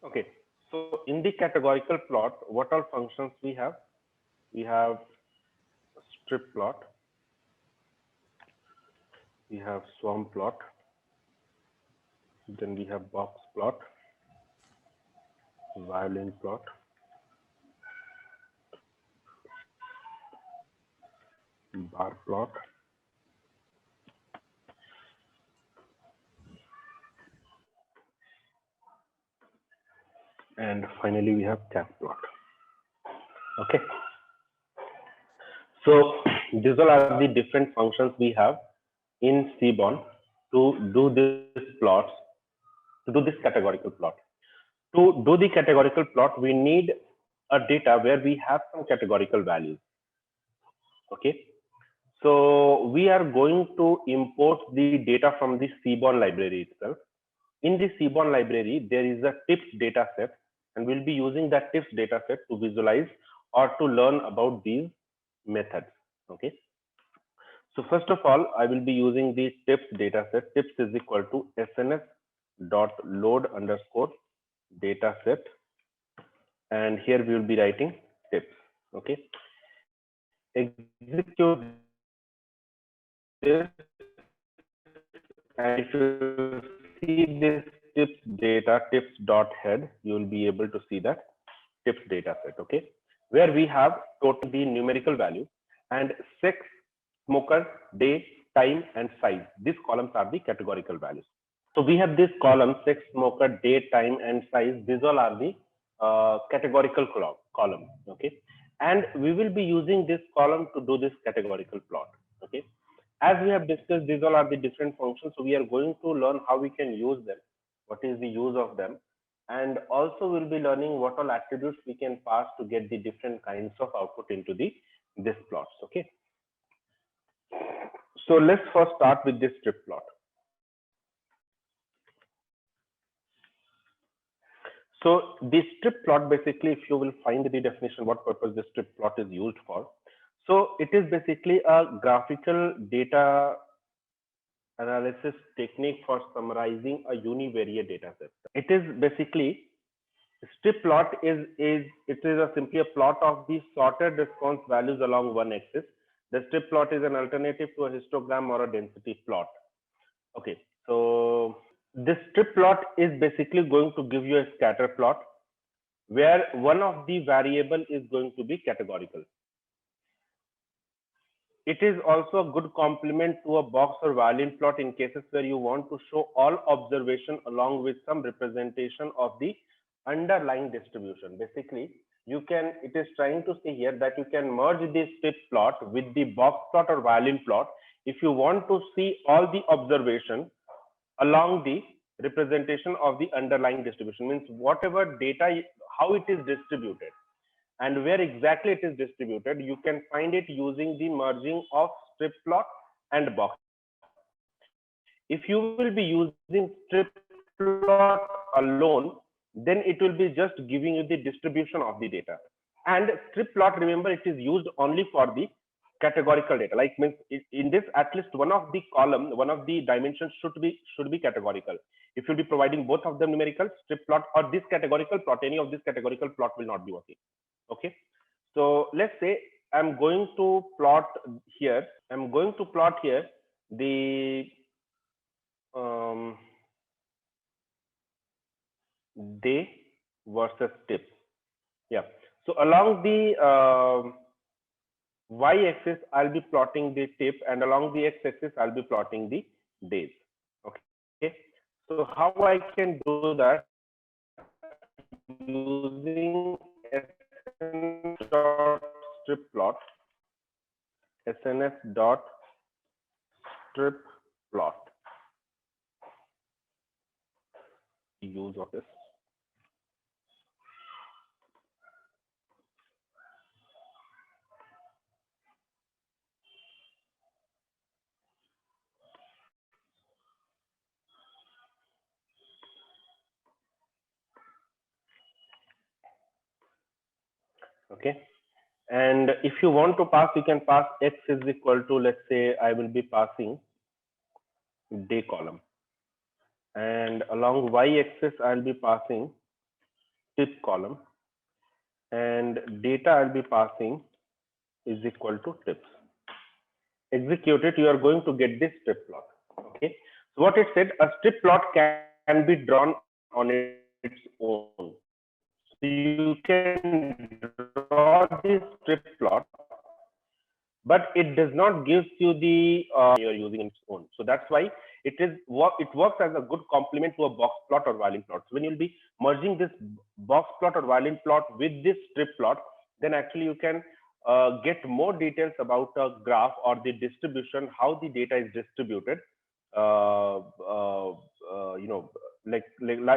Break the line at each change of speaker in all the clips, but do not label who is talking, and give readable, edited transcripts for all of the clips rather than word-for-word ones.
Okay, so in the categorical plot, what all functions we have? We have strip plot, we have swarm plot, then we have box plot, violin plot, bar plot, and finally we have catplot. Okay, so these all are the different functions we have in Seaborn to do this plots, to do this categorical plot. To do the categorical plot, we need a data where we have some categorical values. Okay, so we are going to import the data from the Seaborn library itself. In the Seaborn library, there is a tips data set, and we'll be using that tips data set to visualize or to learn about these methods. Okay. So first of all, I will be using the tips data set. Tips is equal to sns dot load underscore data set, and here we will be writing tips. Okay. Execute this, and if you see this tips data tips dot head, you will be able to see that tips data set. Okay, where we have total the numerical value and sex, smoker, day, time, and size. These columns are the categorical values. So we have this column: sex, smoker, day, time, and size. These all are the categorical column. Okay, and we will be using this column to do this categorical plot. Okay, as we have discussed, these all are the different functions. So we are going to learn how we can use them, what is the use of them, and also we'll be learning what all attributes we can pass to get the different kinds of output into this plots. Okay, so let's first start with this strip plot. So the strip plot, basically, if you will find the definition, what purpose the strip plot is used for. So it is basically a graphical data analysis technique for summarizing a univariate data set. It is basically, strip plot is simply a plot of the sorted response values along one axis. The strip plot is an alternative to a histogram or a density plot. Okay, so this strip plot is basically going to give you a scatter plot where one of the variable is going to be categorical. It is also a good complement to a box or violin plot in cases where you want to show all observation along with some representation of the underlying distribution. Basically, it is trying to say here that you can merge this strip plot with the box plot or violin plot if you want to see all the observation along the representation of the underlying distribution. Means whatever data, how it is distributed and where exactly it is distributed, you can find it using the merging of strip plot and box. If you will be using strip plot alone, then it will be just giving you the distribution of the data. And strip plot, remember, it is used only for the categorical data. Like, means in this, at least one of the column, one of the dimensions should be categorical. If you'll be providing both of them numerical, strip plot or this categorical plot, any of this categorical plot will not be working. Okay, so let's say I'm going to plot here. I'm going to plot here the day versus tip. Yeah. So along the y-axis, I'll be plotting the tip, and along the x-axis, I'll be plotting the days. Okay. So how I can do that? Using SNS dot strip plot, SNS dot strip plot. Use of this. Okay, and if you want to pass, you can pass x is equal to, let's say I will be passing day column, and along y-axis I'll be passing tip column, and data I'll be passing is equal to tips. Execute it, you are going to get this strip plot. Okay, so what it said, a strip plot can be drawn on its own. So you can draw this strip plot, but it does not give you the when you are using its own. So that's why it works as a good complement to a box plot or violin plot. So when you'll be merging this box plot or violin plot with this strip plot, then actually you can get more details about a graph or the distribution, how the data is distributed. Uh, uh, like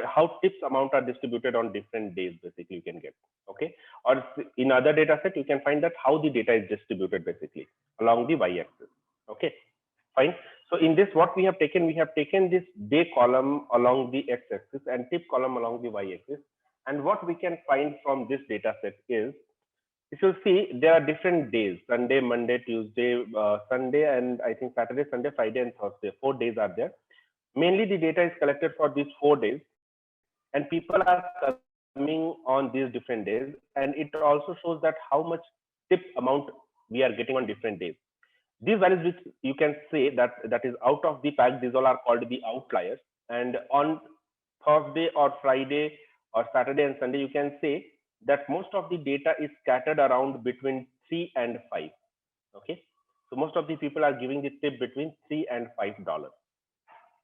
how tips amount are distributed on different days. Basically, you can get, okay. Or in other data set, you can find that how the data is distributed basically along the y-axis. Okay, fine. So in this, what we have taken this day column along the x-axis and tip column along the y-axis. And what we can find from this data set is, if you see, there are different days: Sunday, Monday, Tuesday, Sunday, and I think Saturday, Sunday, Friday, and Thursday. 4 days are there. Mainly the data is collected for these 4 days, and people are coming on these different days, and it also shows that how much tip amount we are getting on different days. These values which you can say that is out of the pack, these all are called the outliers. And on Thursday or Friday or Saturday and Sunday, you can say that most of the data is scattered around between 3 and 5. Okay, so most of the people are giving the tip between $3 and $5.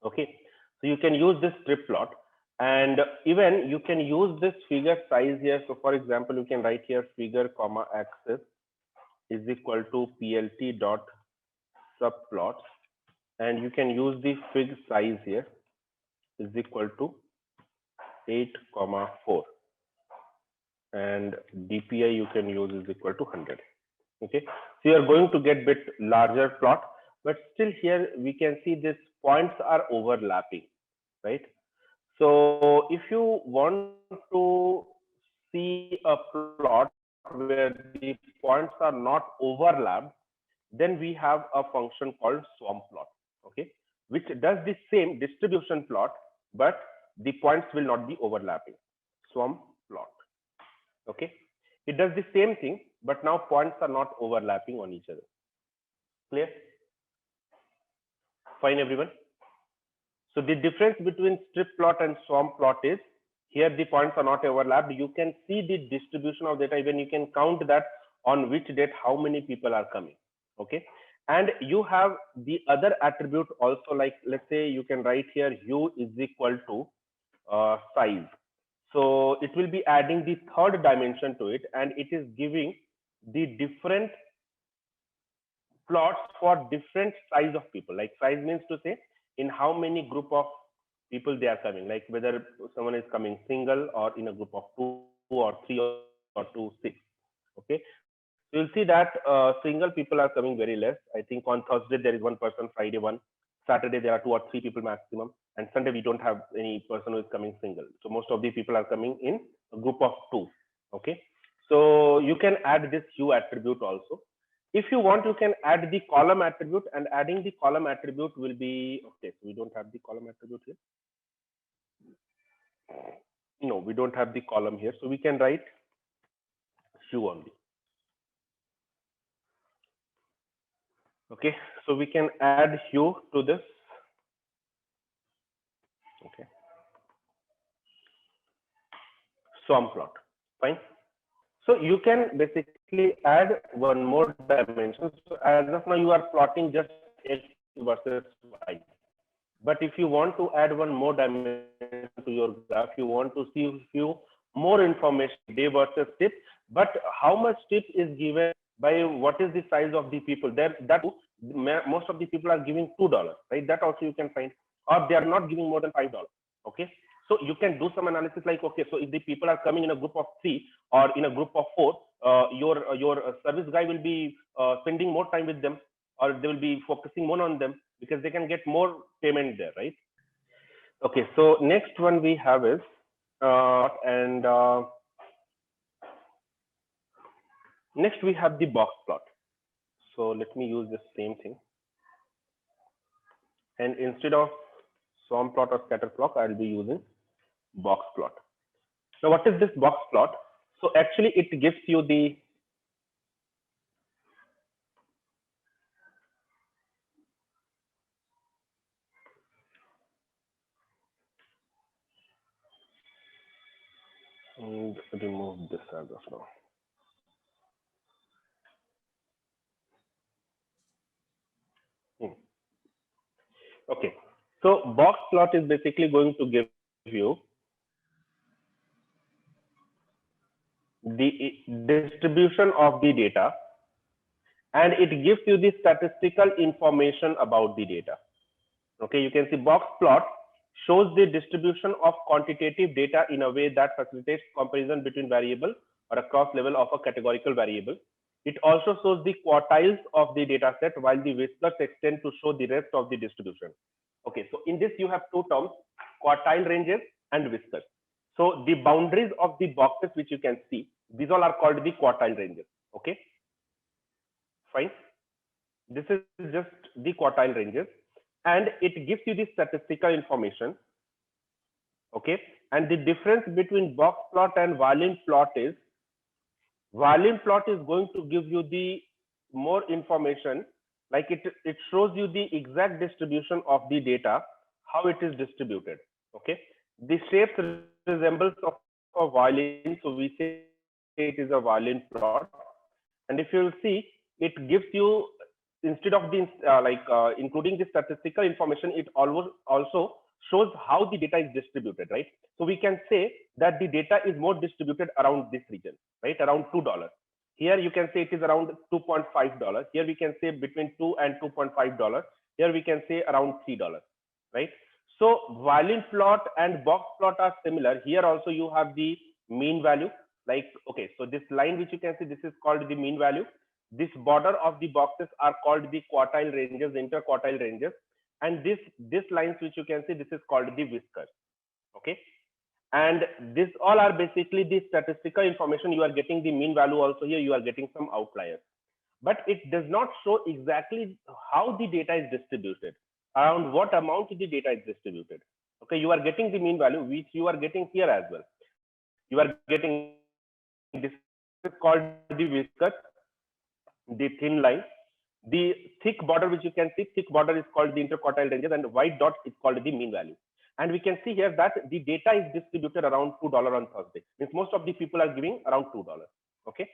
Okay, so you can use this strip plot, and even you can use this figure size here. So for example, you can write here figure comma axis is equal to plt dot subplots, and you can use the fig size here is equal to 8,4, and dpi you can use is equal to 100. Okay, so you are going to get bit larger plot, but still here we can see these points are overlapping, right? So if you want to see a plot where the points are not overlapped, then we have a function called swarm plot. Okay, which does the same distribution plot, but the points will not be overlapping. Swarm plot. Okay, it does the same thing, but now points are not overlapping on each other. Clear? Fine, everyone. So the difference between strip plot and swarm plot is, here the points are not overlapped. You can see the distribution of data, even you can count that on which date how many people are coming. Okay, and you have the other attribute also, like let's say you can write here hue is equal to size. So it will be adding the third dimension to it, and it is giving the different plots for different size of people. Like size means to say in how many group of people they are coming, like whether someone is coming single or in a group of 2 or 3 or 2 6. Okay, so you'll see that single people are coming very less. I think on Thursday there is one person, Friday one, Saturday there are 2 or 3 people maximum, and Sunday we don't have any person who is coming single. So most of the people are coming in a group of 2. Okay, so you can add this hue attribute also. If you want, you can add the column attribute, and adding the column attribute will be, okay, so we don't have the column attribute here. No, we don't have the column here, so we can write hue only. Okay, so we can add hue to this. Okay, swarm plot. Fine. So you can basically add one more dimension. So as of now, you are plotting just x versus y. But if you want to add one more dimension to your graph, you want to see few more information, day versus tip, but how much tip is given by what is the size of the people there. That most of the people are giving $2, right? That also you can find, or they are not giving more than $5. Okay, so you can do some analysis like, okay, so if the people are coming in a group of 3 or in a group of 4, your service guy will be spending more time with them, or they will be focusing more on them because they can get more payment there, right? Okay, so next one we have is next we have the box plot. So let me use the same thing, and instead of swarm plot or scatter plot, I'll be using box plot. Now, what is this box plot? So actually, it gives you the remove this as of now. Okay, so box plot is basically going to give you the distribution of the data, and it gives you the statistical information about the data. Okay, you can see box plot shows the distribution of quantitative data in a way that facilitates comparison between variable or across level of a categorical variable. It also shows the quartiles of the data set, while the whiskers extend to show the rest of the distribution. Okay, so in this you have two terms, quartile ranges and whiskers. So the boundaries of the boxes which you can see, these all are called the quartile ranges. Okay, fine. This is just the quartile ranges, and it gives you the statistical information. Okay, and the difference between box plot and violin plot is going to give you the more information, like it shows you the exact distribution of the data, how it is distributed. Okay, the shapes resembles of a violin, so we say it is a violin plot. And if you will see, it gives you, instead of the including the statistical information, it also shows how the data is distributed, right? So we can say that the data is more distributed around this region, right? Around $2. Here you can say it is around $2.5. Here we can say between $2 and $2.5. Here we can say around $3, right? So violin plot and box plot are similar. Here also you have the mean value. Like, okay, so this line which you can see, this is called the mean value. This border of the boxes are called the quartile ranges, interquartile ranges, and this lines which you can see, this is called the whiskers. Okay, and this all are basically the statistical information. You are getting the mean value also here. You are getting some outliers, but it does not show exactly how the data is distributed, around what amount the data is distributed. Okay, you are getting the mean value, which you are getting here as well. You are getting, this is called the whiskers, the thin line. The thick border which you can see, thick border is called the interquartile ranges, and white dot is called the mean value. And we can see here that the data is distributed around $2 on Thursday. Means most of the people are giving around $2. Okay,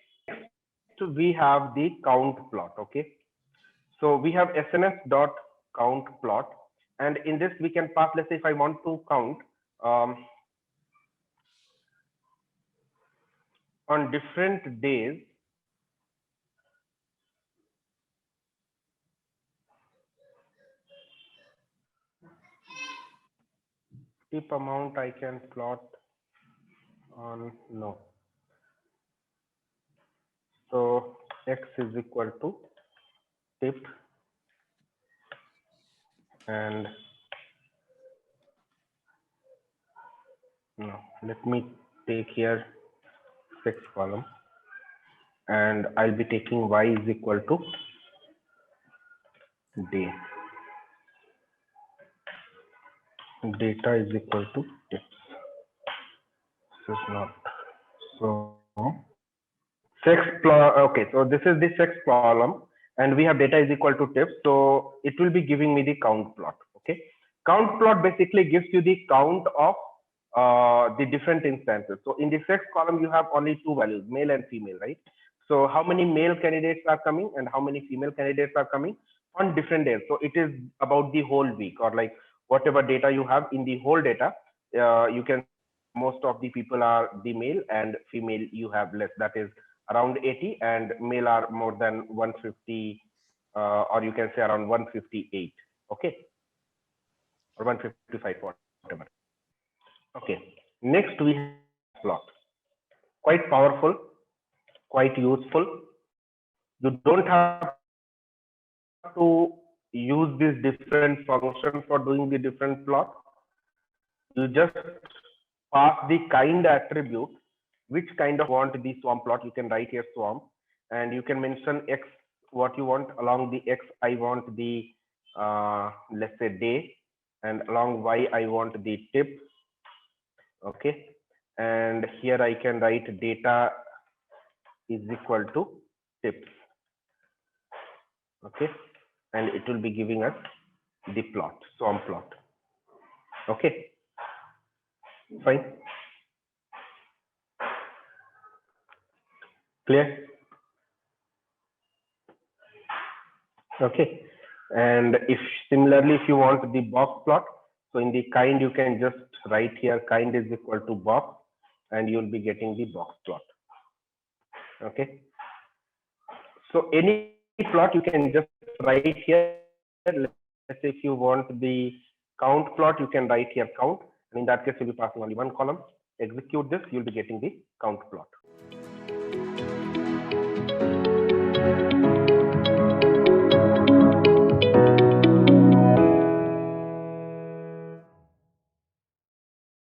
so we have the count plot. Okay, so we have SNS dot count plot, and in this we can pass, let's say if I want to count on different days, tip amount I can plot on, no. So X is equal to tip, and no, let me take here 6 column, and I'll be taking Y is equal to day. Data is equal to tips. This is not so. Okay, so this is the 6th column, and we have data is equal to tips. So it will be giving me the count plot. Okay, count plot basically gives you the count of the different instances. So in the 6th column, you have only 2 values, male and female, right? So how many male candidates are coming and how many female candidates are coming on different days. So it is about the whole week, or like whatever data you have in the whole data. You can, most of the people are the male, and female you have less, that is around 80, and male are more than 150, or you can say around 158. Okay, or 155, whatever. Okay, next we have plot. Quite powerful, quite useful. You don't have to use this different function for doing the different plot. You just pass the kind attribute, which kind of want the swarm plot. You can write here swarm, and you can mention X what you want. Along the X I want the let's say day, and along Y I want the tip. Okay, and here I can write data is equal to tips. Okay, and it will be giving us the plot, swarm plot. Okay, fine, clear? Okay, and if similarly if you want the box plot, so in the kind you can just write here kind is equal to box, and you will be getting the box plot. Okay, so any plot you can just write here. Let's say if you want the count plot, you can write here count, and in that case you'll be passing only one column. Execute this, you'll be getting the count plot.